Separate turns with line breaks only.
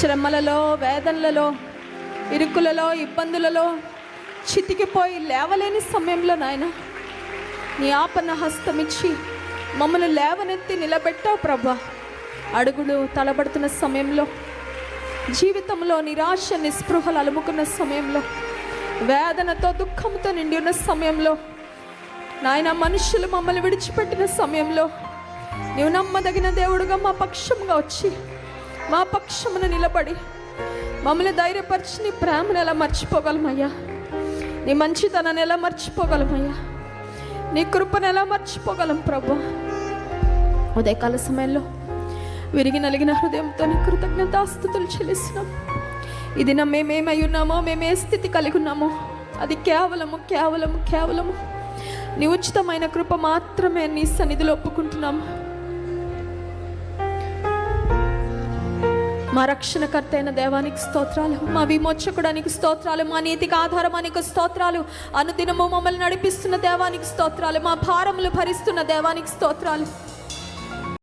శ్రమలలో, వేదనలలో, ఇరుకులలో, ఇబ్బందులలో చితికిపోయి లేవలేని సమయంలో నాయన నీ ఆపన్న హస్తమిచ్చి మమ్మల్ని లేవనెత్తి నిలబెట్టావు ప్రభా. అడుగులు తలబడుతున్న సమయంలో, జీవితంలో నిరాశ నిస్పృహలు అలుముకున్న సమయంలో, వేదనతో దుఃఖంతో నిండి ఉన్న సమయంలో నాయన, మనుషులు మమ్మల్ని విడిచిపెట్టిన సమయంలో నీవు నమ్మదగిన దేవుడుగా మా పక్షంగా వచ్చి మా పక్షమును నిలబడి మమ్మల్ని ధైర్యపరిచి నీ ప్రేమను ఎలా మర్చిపోగలమయ్యా, నీ మంచితనాన్ని ఎలా మర్చిపోగలమయ్యా, నీ కృపను ఎలా మర్చిపోగలం ప్రభు. ఉదయకాల సమయంలో విరిగి నలిగిన హృదయంతో నీ కృతజ్ఞతాస్తుతులు చెల్లిస్తున్నాం. ఈ దినం మేమేమై ఉన్నామో, మేము ఏ స్థితి కలిగి ఉన్నామో అది కేవలము కేవలము కేవలము నీ ఉచితమైన కృప మాత్రమే. నీ సన్నిధిలో ఒప్పుకుంటున్నాము. మా రక్షణకర్త అయిన దేవానికి స్తోత్రాలు, మా విమోచకుడానికి స్తోత్రాలు, మా నీతికి ఆధారమానికి స్తోత్రాలు, అనుదినము మమ్మల్ని నడిపిస్తున్న దేవానికి స్తోత్రాలు, మా భారములు భరిస్తున్న దేవానికి స్తోత్రాలు.